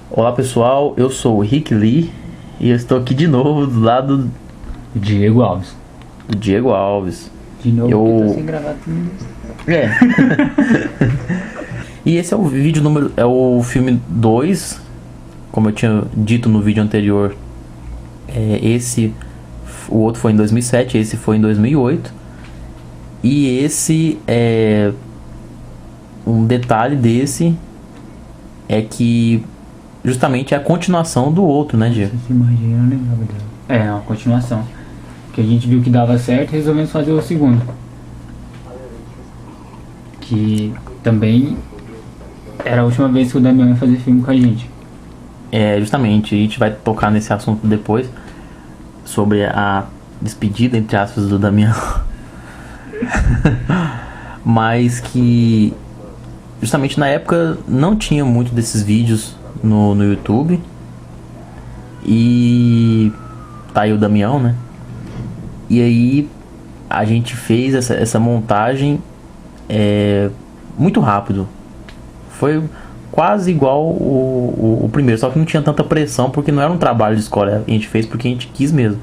Olá pessoal, eu sou o Rick Lee e eu estou aqui de novo do lado Diego Alves. do Diego Alves. De novo, Eu- que tá sem gravar tudo. É. E esse é o vídeo número. É o filme 2. Como eu tinha dito no vídeo anterior. O outro foi em 2007, esse foi em 2008. E esse é. Um detalhe desse é que justamente é a continuação do outro, né, Diego? Essa imagem eu não lembrava dela. É uma continuação. Que a gente viu que dava certo e resolvemos fazer o segundo. Que também era a última vez que o Damião ia fazer filme com a gente. É, justamente, a gente vai tocar nesse assunto depois. Sobre a despedida, entre aspas, do Damião. Mas que justamente na época não tinha muito desses vídeos no YouTube. E tá aí o Damião, né? E aí a gente fez essa montagem muito rápido. Foi quase igual o primeiro, só que não tinha tanta pressão porque não era um trabalho de escola, a gente fez porque a gente quis mesmo.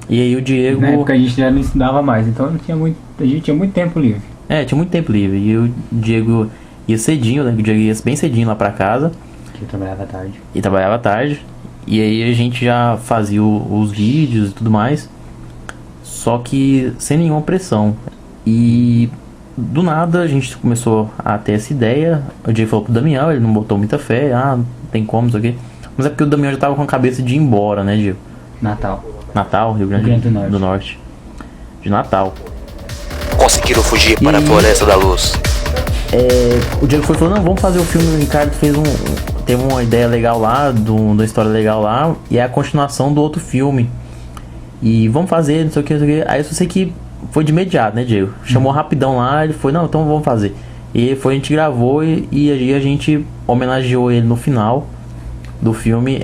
E aí o Diego... Na época a gente já não estudava mais, então não tinha muito, a gente tinha muito tempo livre. tinha muito tempo livre. E o Diego ia cedinho, né? O Diego ia bem cedinho lá pra casa. Que eu trabalhava à tarde. E trabalhava à tarde. E aí a gente já fazia os vídeos e tudo mais. Só que sem nenhuma pressão. E do nada a gente começou a ter essa ideia. O Diego falou pro Damião, ele não botou muita fé. Não tem como, não sei o quê. Mas é porque o Damião já tava com a cabeça de ir embora, né, Diego? Natal. Natal, Rio Grande do Norte. De Natal. Conseguiram fugir para a Floresta da Luz. O Diego falou, não, vamos fazer o filme. O Ricardo teve uma ideia legal lá, de uma história legal lá, e é a continuação do outro filme. E vamos fazer, não sei o que, não sei o que. Aí eu só sei que foi de imediato, né, Diego? Chamou rapidão lá, ele foi, não, então vamos fazer. E foi, a gente gravou e aí a gente homenageou ele no final do filme.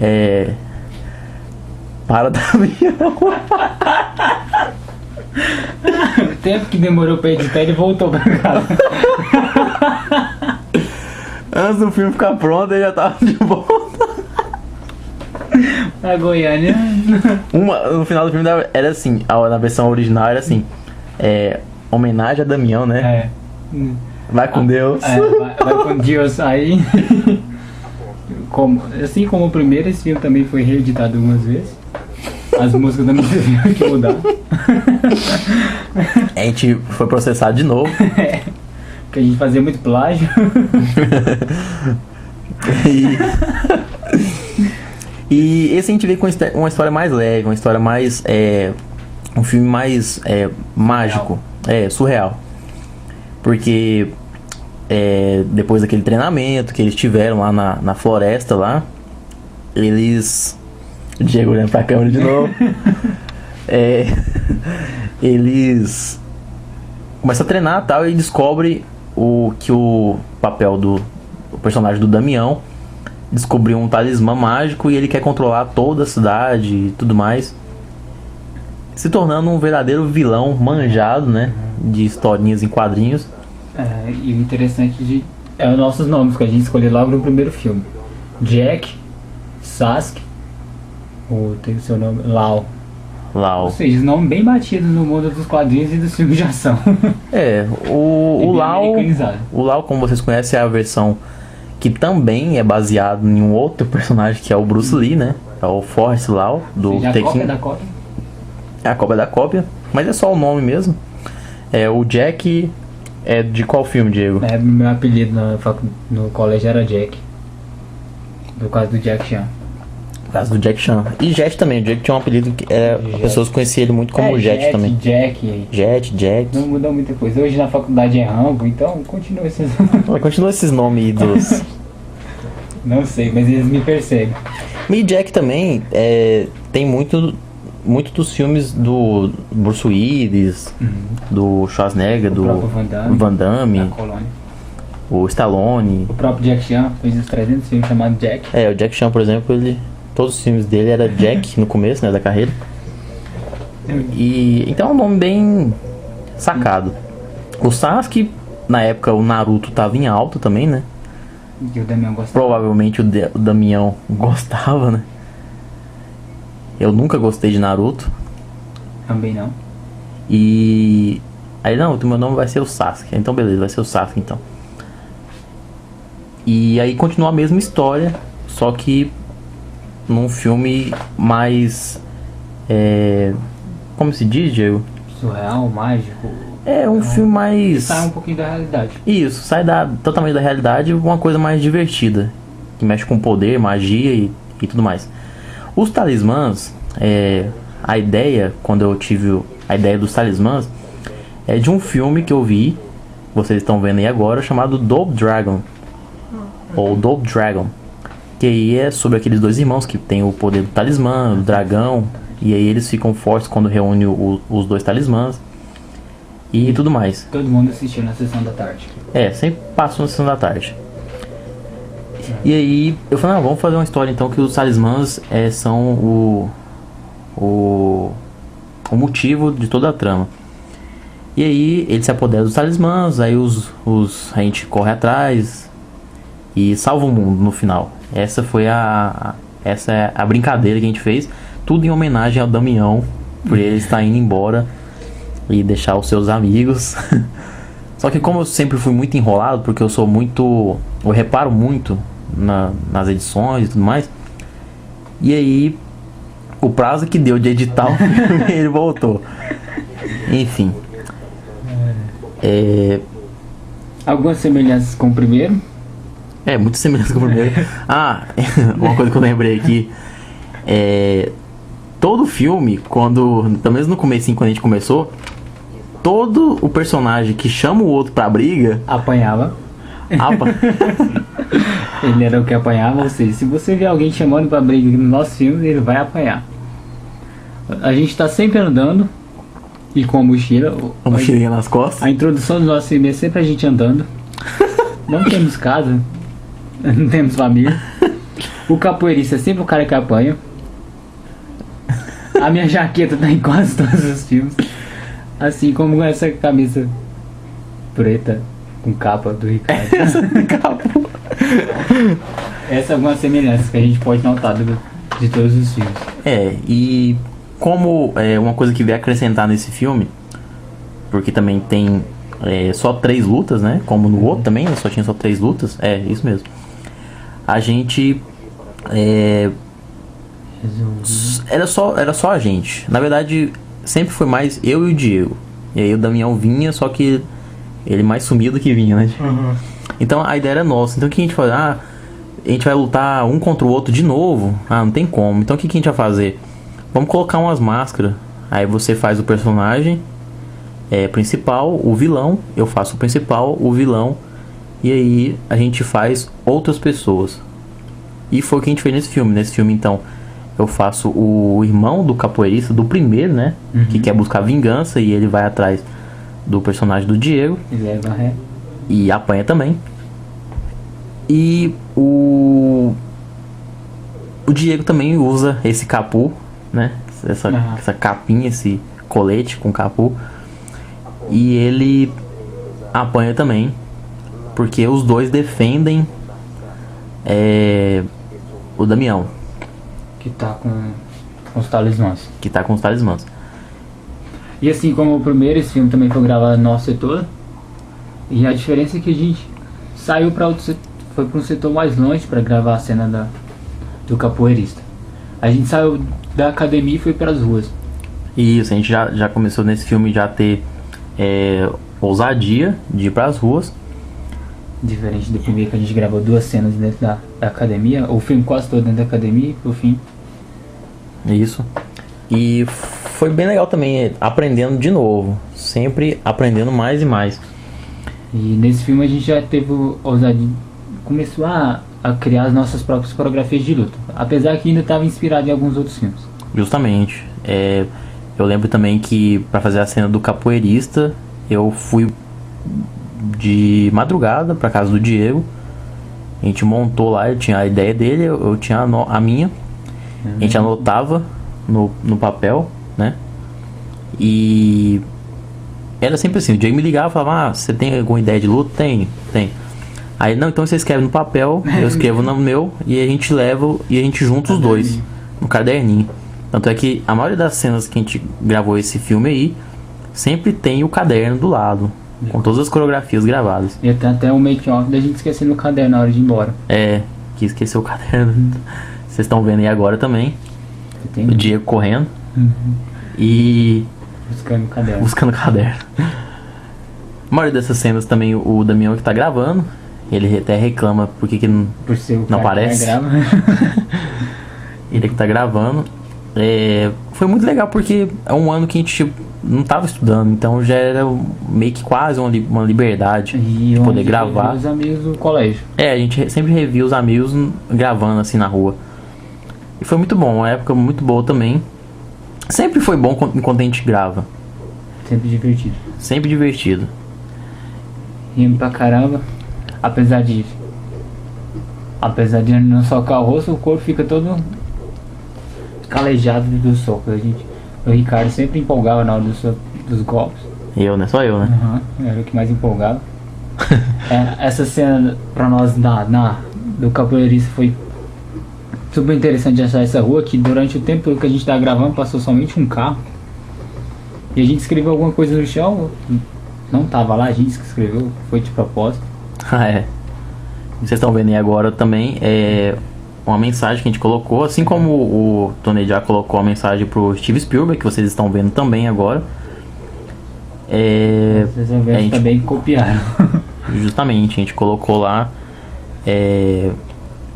Para Damião. O tempo que demorou pra editar, ele voltou pra casa. Antes do filme ficar pronto, ele já tava de volta. A Goiânia. No final do filme era assim, na versão original era assim, homenagem a Damião, né? Vai com Deus. Vai com Deus. Aí, assim como o primeiro, esse filme também foi reeditado algumas vezes. As músicas também tiveram que mudar. A gente foi processado de novo. Porque a gente fazia muito plágio. E esse a gente veio com uma história mais leve, uma história mais... um filme mais mágico, surreal. Porque depois daquele treinamento que eles tiveram lá na floresta lá, eles... Diego olhando pra câmera de novo. Eles começam a treinar e tal, e descobre que o papel do personagem do Damião descobriu um talismã mágico e ele quer controlar toda a cidade e tudo mais, se tornando um verdadeiro vilão manjado, né, de historinhas em quadrinhos. E o interessante é os nossos nomes que a gente escolheu logo no primeiro filme: Jack, Sasuke, tem o seu nome, Lau. Ou seja, nomes bem batidos no mundo dos quadrinhos e dos filmes de ação. O Lau, como vocês conhecem, é a versão que também é baseado em um outro personagem que é o Bruce Lee, né? É o Forrest Lau do A Tekken. cópia da cópia. É a cópia da cópia, mas é só o nome mesmo. O Jack é de qual filme, Diego? Meu apelido no colégio era Jack. Por causa do Jack Chan. Por causa do Jack Chan. E Jet também. O Jack tinha um apelido que as pessoas conheciam ele muito como Jet também. Jack. Jack. Não mudou muita coisa. Hoje na faculdade é Rambo, então continua esses Continua esses nomes aí dos... Não sei, mas eles me perseguem. E Jack também tem muito dos filmes do Bruce Willis, do Schwarzenegger, do Van Damme, o Stallone. O próprio Jack Chan fez os 300 filmes chamados Jack. O Jack Chan, por exemplo, todos os filmes dele era Jack no começo, né, da carreira. E então é um nome bem sacado. O Sasuke, na época o Naruto tava em alta também, né? E o Damião gostava. Provavelmente o Damião gostava, né? Eu nunca gostei de Naruto. Também não. E... aí não, o meu nome vai ser o Sasuke. Então beleza, vai ser o Sasuke então. E aí continua a mesma história, só que num filme mais... como se diz, Diego? Surreal, mágico. É um filme mais... sai um pouquinho da realidade. Isso, sai totalmente da realidade, uma coisa mais divertida. Que mexe com poder, magia e tudo mais. Os talismãs, a ideia, quando eu tive a ideia dos talismãs, é de um filme que eu vi, vocês estão vendo aí agora, chamado Double Dragon. Ou Double Dragon. Que aí é sobre aqueles dois irmãos que tem o poder do talismã, do dragão. E aí eles ficam fortes quando reúnem os dois talismãs. E tudo mais. Todo mundo assistiu na sessão da tarde. Sempre passou na sessão da tarde. E aí eu falei, vamos fazer uma história então que os talismãs são o motivo de toda a trama. E aí ele se apodera dos talismãs, aí a gente corre atrás e salva o mundo no final. Essa é a brincadeira que a gente fez. Tudo em homenagem ao Damião, por ele estar indo embora e deixar os seus amigos. Só que como eu sempre fui muito enrolado, porque eu reparo muito nas edições e tudo mais. E aí o prazo que deu de editar o filme, ele voltou. Enfim. Algumas semelhanças com o primeiro? Muita semelhança com o primeiro. Uma coisa que eu lembrei aqui. Todo filme, pelo menos no comecinho, quando a gente começou, todo o personagem que chama o outro pra briga apanhava. Ele era o que apanhava, ou seja, se você vê alguém chamando pra briga no nosso filme, ele vai apanhar. A gente tá sempre andando e com a mochila. A mochilinha nas costas. A introdução do nosso filme é sempre a gente andando. Não temos casa, não temos família. O capoeirista é sempre o cara que apanha. A minha jaqueta tá em quase todos os filmes. Assim como essa camisa preta com capa do Ricardo. Essa é alguma semelhança que a gente pode notar de todos os filmes. E como uma coisa que veio acrescentar nesse filme, porque também tem só 3 lutas, né? Como no outro também, só tinha só 3 lutas. Isso mesmo. A gente... Era só a gente. Na verdade, sempre foi mais eu e o Diego. E aí o Damião vinha, só que ele mais sumia do que vinha, né? Uhum. Então a ideia era nossa. Então o que a gente faz? A gente vai lutar um contra o outro de novo? Não tem como. Então o que a gente vai fazer? Vamos colocar umas máscaras. Aí você faz o personagem principal, o vilão. Eu faço o principal, o vilão. E aí a gente faz outras pessoas. E foi o que a gente fez nesse filme. Nesse filme, então, eu faço o irmão do capoeirista, do primeiro, né? Uhum. Que quer buscar vingança e ele vai atrás do personagem do Diego. Ele leva ré. E apanha também. E o Diego também usa esse capô, né? Essa capinha, esse colete com capô. E ele apanha também. Porque os dois defendem o Damião. Que tá com os talismãs. E assim como o primeiro, esse filme também foi gravado no nosso setor. E a diferença é que a gente saiu para outro setor, foi para um setor mais longe para gravar a cena do capoeirista. A gente saiu da academia e foi para as ruas. Isso, a gente já começou nesse filme já a ter ousadia de ir para as ruas. Diferente do primeiro, que a gente gravou 2 cenas dentro da academia. O filme quase todo dentro da academia e pro fim. Isso. E foi bem legal também, aprendendo de novo. Sempre aprendendo mais e mais. E nesse filme a gente já teve ousadia. Começou a criar as nossas próprias coreografias de luta. Apesar que ainda estava inspirado em alguns outros filmes. Justamente. Eu lembro também que para fazer a cena do capoeirista, eu fui de madrugada pra casa do Diego. A gente montou lá, ele tinha a ideia dele, eu tinha a minha. A gente anotava no papel, né? E era sempre assim, o Diego me ligava e falava: você tem alguma ideia de luta? Tem. Aí, não, então você escreve no papel, eu escrevo no meu, e a gente leva, e a gente junta os dois no caderninho. Tanto é que a maioria das cenas que a gente gravou esse filme aí, sempre tem o caderno do lado, com todas as coreografias gravadas. E tem até um make-off da gente esquecendo o caderno na hora de ir embora. Que esqueceu o caderno. Vocês estão vendo aí agora também. O Diego correndo. E... Buscando o caderno. A maioria dessas cenas também o Damião que tá gravando. Ele até reclama porque que não aparece. Ele que tá gravando. Foi muito legal porque é um ano que a gente não tava estudando, então já era meio que quase uma liberdade de poder gravar. Os amigos do colégio. A gente sempre revia os amigos gravando assim na rua. E foi muito bom, uma época muito boa também. Sempre foi bom enquanto a gente grava. Sempre divertido. Sempre divertido. Rimo pra caramba. Apesar de não socar o rosto, o corpo fica todo calejado do soco. O Ricardo sempre empolgava na hora dos golpes. Eu, né? Só eu, né? Era o que mais empolgava. Essa cena pra nós do capoeirista foi super interessante de achar essa rua, que durante o tempo que a gente tava gravando passou somente um carro. E a gente escreveu alguma coisa no chão, não tava lá, a gente que escreveu, foi de propósito. Vocês estão vendo aí agora também uma mensagem que a gente colocou, assim como o Tony já colocou a mensagem pro Steve Spielberg, que vocês estão vendo também agora. Vocês vão ver, também copiaram. Justamente, a gente colocou lá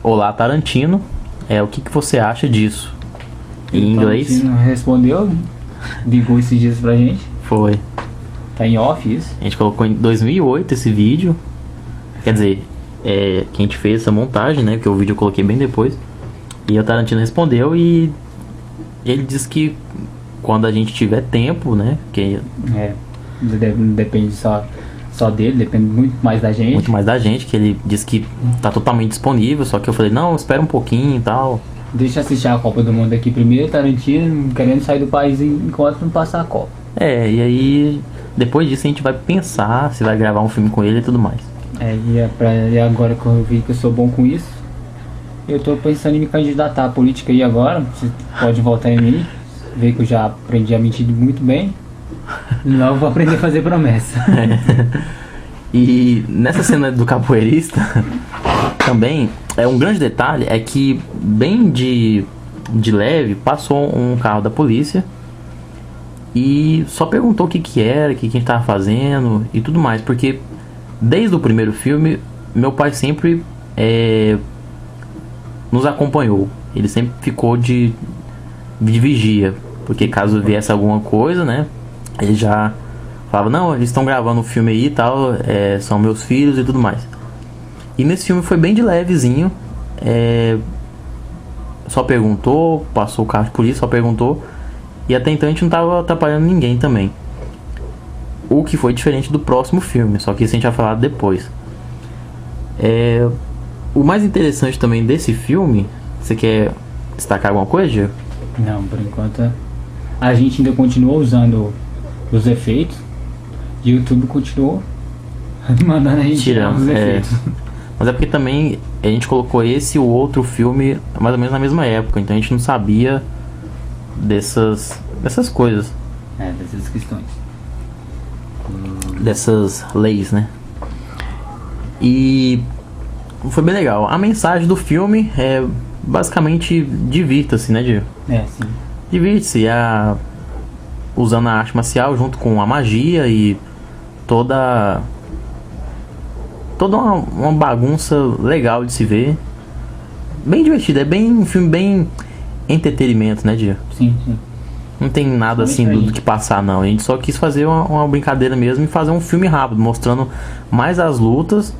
Olá Tarantino, o que você acha disso? Em inglês. Tarantino respondeu, ligou esses dias pra gente. Foi. Tá em off isso. A gente colocou em 2008 esse vídeo. Quer dizer, que a gente fez essa montagem, né? Porque o vídeo eu coloquei bem depois. E o Tarantino respondeu e ele disse que quando a gente tiver tempo, né? Que depende só dele, depende muito mais da gente. Muito mais da gente, que ele disse que tá totalmente disponível, só que eu falei, não, espera um pouquinho e tal. Deixa eu assistir a Copa do Mundo aqui primeiro, Tarantino querendo sair do país enquanto não passar a Copa. E aí, depois disso a gente vai pensar se vai gravar um filme com ele e tudo mais. E agora que eu vi que eu sou bom com isso, eu tô pensando em me candidatar à política aí agora. Você pode voltar em mim, ver que eu já aprendi a mentir muito bem. Logo vou aprender a fazer promessa. E nessa cena do capoeirista também, um grande detalhe é que bem de leve passou um carro da polícia e só perguntou o que era, o que a gente tava fazendo e tudo mais, porque desde o primeiro filme meu pai sempre nos acompanhou. Ele sempre ficou de vigia, porque caso viesse alguma coisa, né, ele já falava, não, eles estão gravando um filme aí e tal, são meus filhos e tudo mais. E nesse filme foi bem de levezinho, só perguntou, passou o carro de polícia, só perguntou, e até então a gente não tava atrapalhando ninguém também. O que foi diferente do próximo filme, só que isso a gente vai falar depois. O mais interessante também desse filme, você quer destacar alguma coisa, Diego? Não, por enquanto a gente ainda continua usando os efeitos e o YouTube continuou mandando a gente tirar os efeitos. Mas é porque também a gente colocou esse e o outro filme mais ou menos na mesma época, então a gente não sabia dessas coisas. Dessas questões. Dessas leis, né? E foi bem legal. A mensagem do filme é basicamente divirta-se, né, Diego? Sim. Divirte-se usando a arte marcial junto com a magia e toda uma bagunça legal de se ver. Bem divertido, é bem um filme bem entretenimento, né, Diego? Sim. Não tem nada assim do que passar, não. A gente só quis fazer uma brincadeira mesmo e fazer um filme rápido, mostrando mais as lutas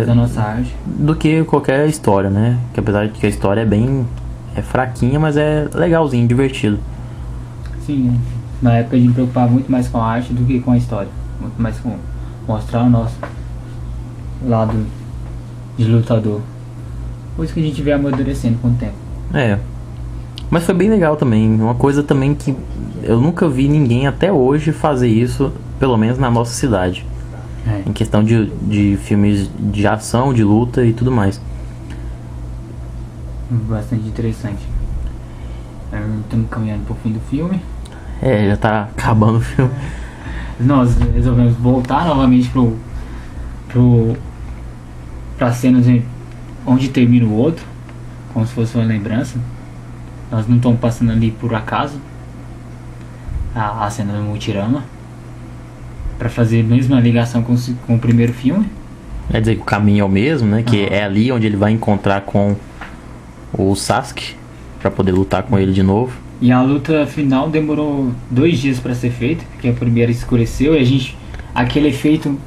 da nossa arte do que qualquer história, né? Que apesar de que a história é bem fraquinha, mas é legalzinho, divertido. Sim, na época a gente preocupava muito mais com a arte do que com a história. Muito mais com mostrar o nosso lado de lutador. Por isso que a gente vê amadurecendo com o tempo. Mas foi bem legal também. Uma coisa também que eu nunca vi ninguém até hoje fazer isso, pelo menos na nossa cidade. Em questão de filmes de ação, de luta e tudo mais. Bastante interessante. Estamos caminhando pro fim do filme. Já tá acabando o filme. Nós resolvemos voltar novamente pra cenas onde termina o outro, como se fosse uma lembrança. Nós não estamos passando ali por acaso a cena do Multirama, pra fazer a mesma ligação com o primeiro filme. Quer dizer que o caminho é o mesmo, né? Que é ali onde ele vai encontrar com o Sasuke pra poder lutar com ele de novo. E a luta final demorou 2 dias pra ser feita, porque a primeira escureceu e aquele efeito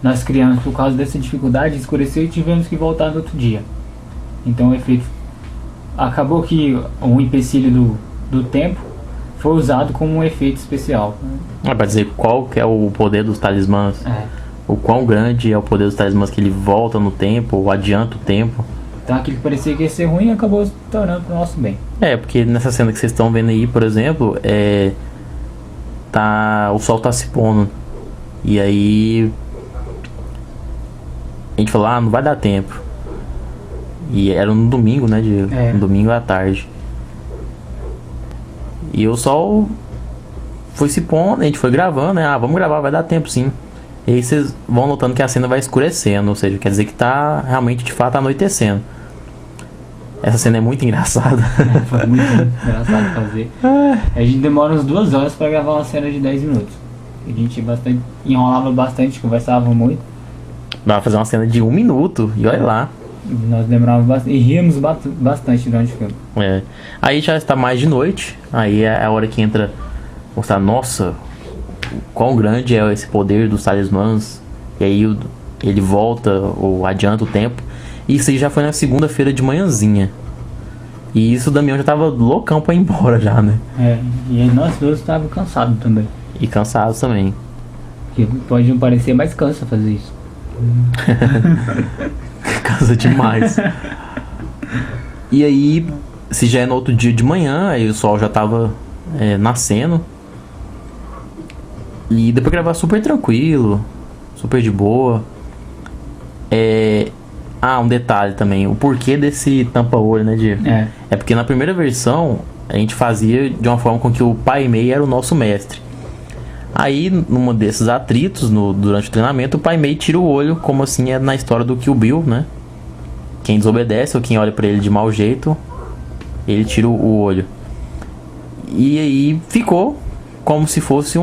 nós criamos por causa dessa dificuldade, escureceu e tivemos que voltar no outro dia. Então o efeito acabou que o empecilho do tempo foi usado como um efeito especial. Pra dizer qual que é o poder dos talismãs. O quão grande é o poder dos talismãs, que ele volta no tempo, ou adianta o tempo. Então aquilo que parecia que ia ser ruim acabou se tornando pro nosso bem. Porque nessa cena que vocês estão vendo aí, por exemplo, o sol tá se pondo. E aí a gente falou, não vai dar tempo. E era no domingo, né, no domingo à tarde. E o sol foi se pondo, a gente foi gravando, né? Vamos gravar, vai dar tempo sim. E aí vocês vão notando que a cena vai escurecendo, ou seja, quer dizer que tá realmente de fato anoitecendo. Essa cena é muito engraçada. Foi muito engraçado fazer. A gente demora uns 2 horas pra gravar uma cena de 10 minutos. A gente enrolava bastante, conversava muito. Dá pra fazer uma cena de 1 minuto, e olha lá. Nós demorávamos bastante, e ríamos bastante durante o filme. Aí já está mais de noite. Aí é a hora que entra mostrar, nossa, quão grande é esse poder dos talismãs. E aí ele volta ou adianta o tempo. E isso aí já foi na segunda-feira de manhãzinha. E isso o Damião já tava loucão pra ir embora já, né? E aí nós dois estávamos cansados também. E cansados também. Que pode não parecer, mas cansa fazer isso. Cansa demais. E aí, se já é no outro dia de manhã, aí o sol já tava nascendo. E depois gravar super tranquilo, super de boa. Um detalhe também, o porquê desse tampa-olho, né, Diego? É porque na primeira versão a gente fazia de uma forma com que o Pai Mei era o nosso mestre. Aí, num desses atritos, durante o treinamento, o Pai Mei tira o olho, como assim é na história do Kill Bill, né? Quem desobedece ou quem olha pra ele de mau jeito, ele tira o olho. E aí ficou como se fosse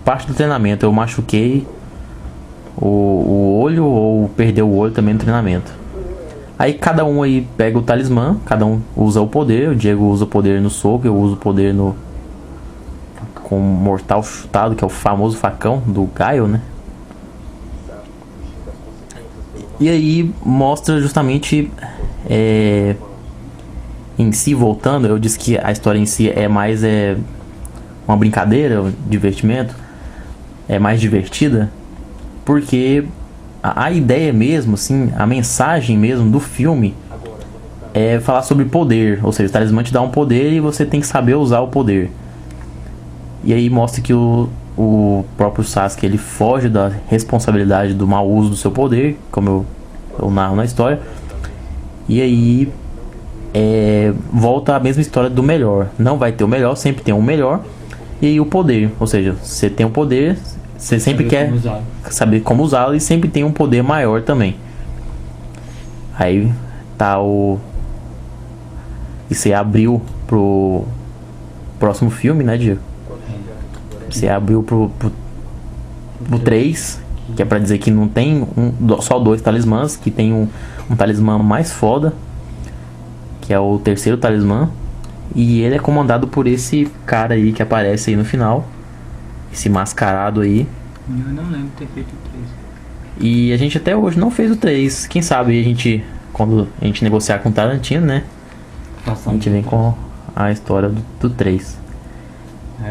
parte do treinamento. Eu machuquei o olho ou perdeu o olho também no treinamento. Aí cada um aí pega o talismã, cada um usa o poder. O Diego usa o poder no soco, eu uso o poder com o mortal chutado, que é o famoso facão do Gaio, né? E aí mostra justamente em si, voltando, eu disse que a história em si é mais uma brincadeira, um divertimento, é mais divertida, porque a ideia mesmo, assim, a mensagem mesmo do filme é falar sobre poder, ou seja, o talismã te dá um poder e você tem que saber usar o poder. E aí mostra que o próprio Sasuke, ele foge da responsabilidade do mau uso do seu poder, como eu narro na história. E aí volta a mesma história do melhor. Não vai ter o melhor, sempre tem um melhor. E aí o poder, ou seja, você tem o poder, você sempre quer saber como usá-lo e sempre tem um poder maior também. Aí tá isso aí abriu pro próximo filme, né, Diego? Você abriu pro 3, que é pra dizer que não tem só 2 talismãs, que tem um talismã mais foda, que é o terceiro talismã. E ele é comandado por esse cara aí que aparece aí no final, esse mascarado aí. Eu não lembro de ter feito o 3. E a gente até hoje não fez o 3. Quem sabe quando a gente negociar com o Tarantino, né, a gente vem com a história do 3.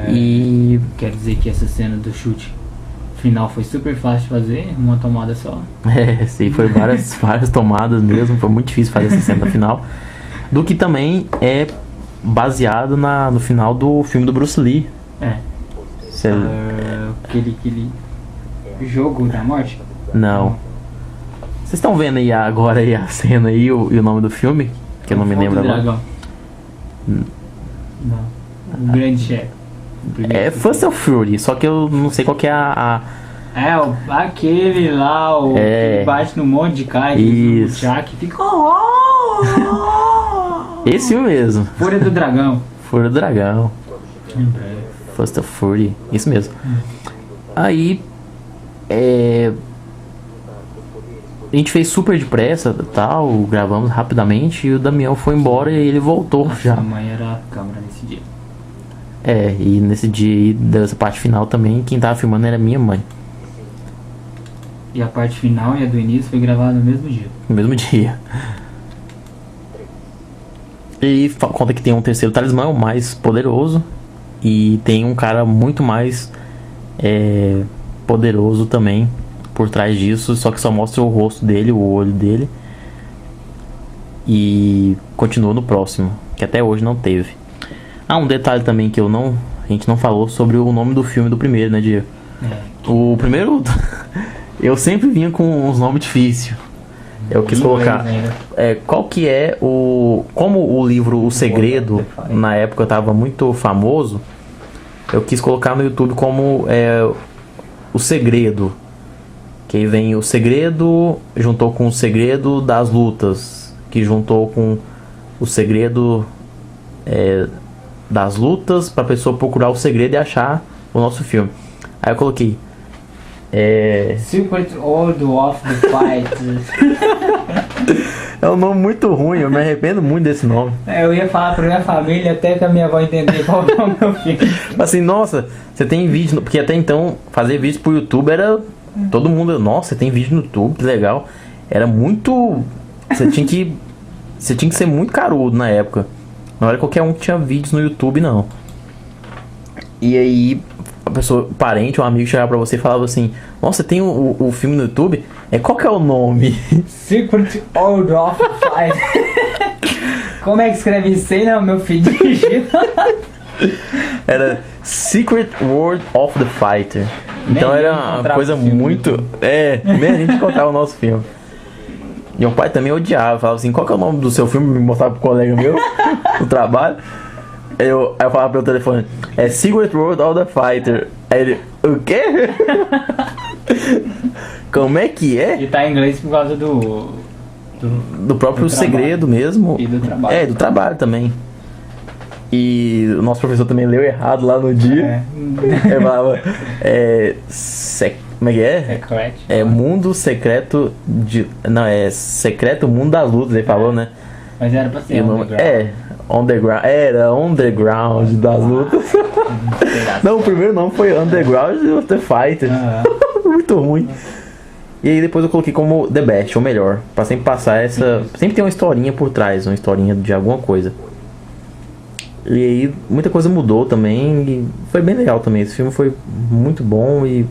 E quer dizer que essa cena do chute final foi super fácil de fazer, uma tomada só. Sim, foi várias tomadas mesmo. Foi muito difícil fazer essa cena final. Do que também é baseado no final do filme do Bruce Lee. Que ele Jogo da Morte? Não. Vocês estão vendo aí agora aí a cena aí e o nome do filme? Que eu não me lembro agora. Não. O grande chefe. É Fast and Furious, só que eu não sei qual que é aquele lá, que bate num monte de cara, que o Jack fica. Esse mesmo. Fúria do Dragão. Fúria do Dragão. Fast and Furious, isso mesmo. Aí, a gente fez super depressa, tal, gravamos rapidamente e o Damião foi embora e ele voltou já. A mãe era a câmera nesse dia. E nesse dia aí, dessa parte final também, quem tava filmando era minha mãe. E a parte final e a do início foi gravada no mesmo dia. No mesmo dia. E conta que tem um terceiro talismã, o mais poderoso. E tem um cara muito mais poderoso também por trás disso, só que só mostra o rosto dele, o olho dele. E continua no próximo, que até hoje não teve. Um detalhe também que a gente não falou sobre o nome do filme do primeiro, né, Diego? O primeiro eu sempre vinha com uns nomes difíceis. Eu quis colocar qual que é como o livro O Segredo na época estava muito famoso, eu quis colocar no YouTube como O Segredo, que aí vem O Segredo juntou com O Segredo das Lutas, que juntou com O Segredo das Lutas, pra pessoa procurar o segredo e achar o nosso filme. Aí eu coloquei Secret Order of the Fight. É um nome muito ruim, eu me arrependo muito desse nome. Eu ia falar pra minha família até que a minha avó entender qual é o meu filme. Assim, nossa, você tem vídeo, porque até então fazer vídeo pro YouTube era todo mundo, nossa, você tem vídeo no YouTube, que legal. Era muito, você tinha que ser muito carudo na época. Não era qualquer um que tinha vídeos no YouTube, não. E aí a pessoa, o parente, um amigo chegava pra você e falava assim: nossa, você tem o filme no YouTube? Qual que é o nome? Secret Order of the Fight. Como é que escreve isso aí, não, meu filho? Era Secret World of the Fighter. Então era uma coisa muito... nem a gente encontrava o nosso filme. E meu pai também odiava, falava assim: qual que é o nome do seu filme? Me mostrava pro colega meu no trabalho. Aí eu falava pelo telefone: Secret World of the Fighter. Aí ele: o quê? Como é que é? E tá em inglês por causa do próprio segredo mesmo. E do trabalho. Do trabalho também. E o nosso professor também leu errado lá no dia. Ele falava como é que é? Secret. Mundo secreto de... Não, Secreto Mundo das Lutas, ele falou, né? Mas era pra ser Underground. Era Underground das Lutas. Não, o primeiro nome foi Underground of the Fighter. Muito ruim. E aí depois eu coloquei como The Best, ou melhor, pra sempre passar essa... Sempre tem uma historinha por trás, uma historinha de alguma coisa. E aí muita coisa mudou também e foi bem legal também. Esse filme foi muito bom e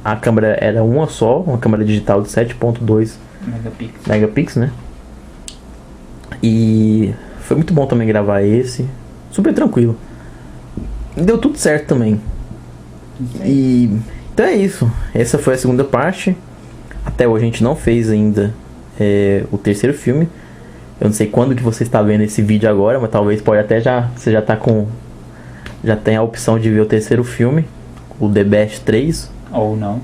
a câmera era uma só, uma câmera digital de 7.2 megapixels, né? E foi muito bom também gravar esse, super tranquilo. E deu tudo certo também. E então é isso. Essa foi a segunda parte. Até hoje a gente não fez ainda o terceiro filme. Eu não sei quando que você está vendo esse vídeo agora, mas talvez pode até você já tá já tem a opção de ver o terceiro filme, o The Best 3. Ou não.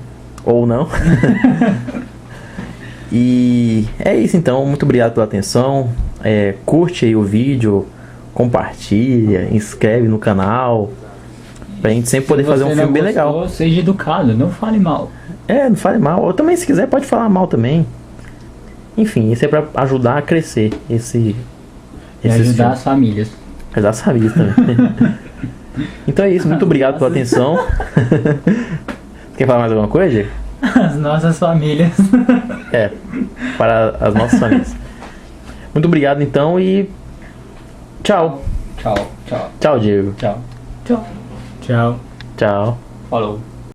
E é isso então, muito obrigado pela atenção. Curte aí o vídeo, compartilha, inscreve no canal, pra gente sempre poder fazer um filme bem legal. Seja educado, não fale mal. Não fale mal. Ou também, se quiser, pode falar mal também. Enfim, isso é pra ajudar a crescer e ajudar as famílias. Ajudar as famílias também. Então é isso, muito obrigado pela atenção. Quer falar mais alguma coisa, Diego? As nossas famílias. Para as nossas famílias. Muito obrigado então e tchau. Tchau. Tchau, Diego. Tchau. Falou.